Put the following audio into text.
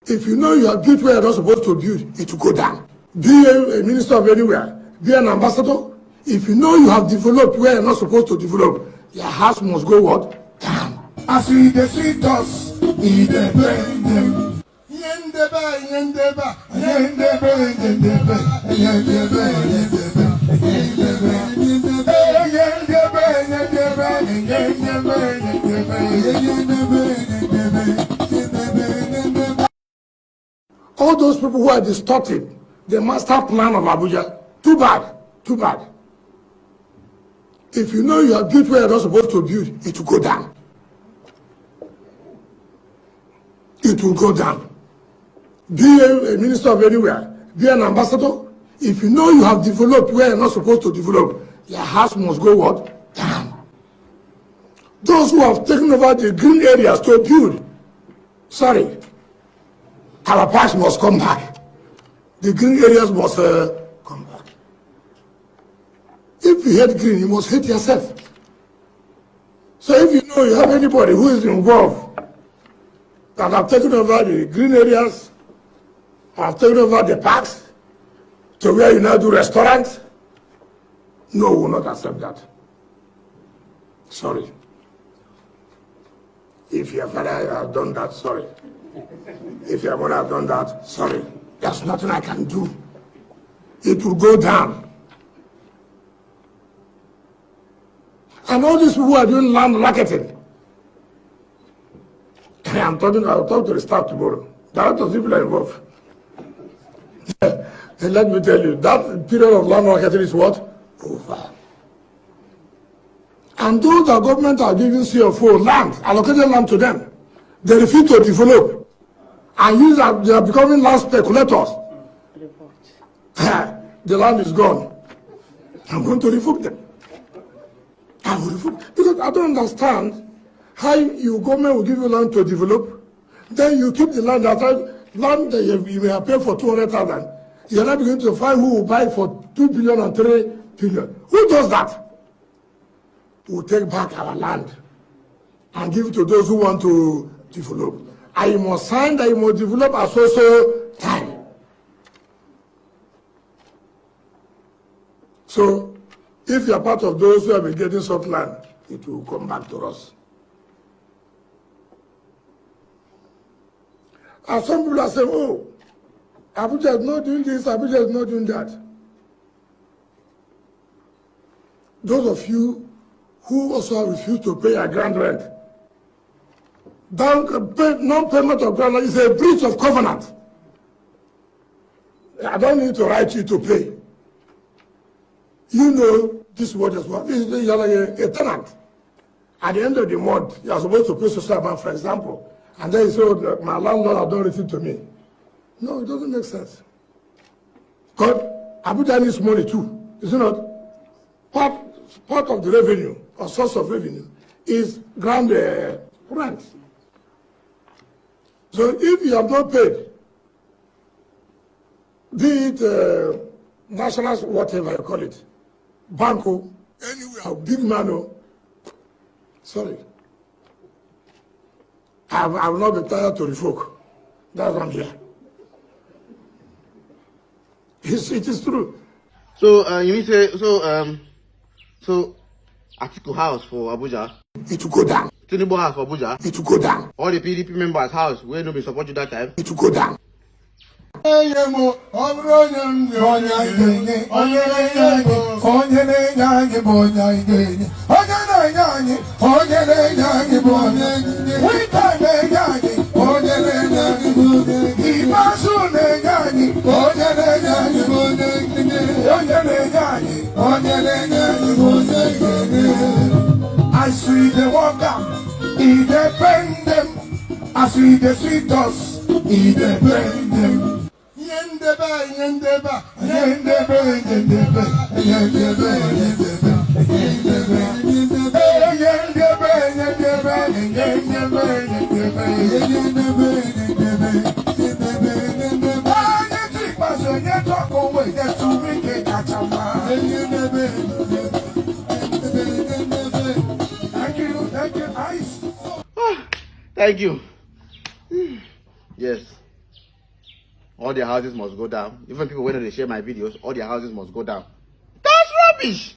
If you know you have built where you're not supposed to build, it will go down. Be a minister of anywhere, be an ambassador. If you know you have developed where you're not supposed to develop, your house must go what? Down. As we the sweet us, in the brain. All those people who are distorting the master plan of Abuja, too bad, too bad. If you know you have built where you're not supposed to build, it will go down. It will go down. Be a minister of anywhere, be an ambassador. If you know you have developed where you're not supposed to develop, your house must go what? Down. Those who have taken over the green areas to build, sorry, our past must come back. The green areas must come back. If you hate green, you must hate yourself. So if you know you have anybody who is involved that have taken over the green areas, have taken over the parks, to where you now do restaurants, no, we will not accept that. Sorry. If your father has done that, sorry. If your mother has done that, sorry. There's nothing I can do. It will go down. And all these people who are doing land racketing, I'll talk to the staff tomorrow. There are a lot of people are involved. And let me tell you, that period of land racketing is what? Over. And those that government are giving CFO land, allocated land to them, they refuse to develop. And they are becoming land speculators. The land is gone. I'm going to revoke them. I will revoke, because I don't understand how your government will give you land to develop, then you keep the land land that you may have paid for 200,000. You're not beginning to find who will buy for 2 billion and 3 billion. Who does that? We'll take back our land and give it to those who want to develop. I must sign that you must develop at so time. So, if you are part of those who have been getting such land, it will come back to us. And some people are saying, oh, Abuja is not doing this, Abuja is not doing that. Those of you who also refuse to pay a grand rent, non-payment of grand rent is a breach of covenant. I don't need to write you to pay. You know this word is what? You're like a tenant. At the end of the month, you are supposed to pay social amount, for example. And then you say, oh, my landlord has done anything to me. No, it doesn't make sense. Because Abuja needs money too, is it not? Part of the revenue, or source of revenue, is ground rent. So if you have not paid, be it national, whatever you call it, banco, anywhere, big mano, sorry. I will not be tired to revoke. That's what I'm here. It is true. So you mean say so Atiku house for Abuja? It will go down. Tinubu house for Abuja? It will go down. All the PDP members' house where nobody support you that time? It will go down. I see the water, independent. I see the sweet us, independent. Yendeba, yendeba, yendeba, yendeba, yendeba, yendeba, Thank you. Yes. all their houses must go down. Even people when they share my videos, all their houses must go down. That's rubbish.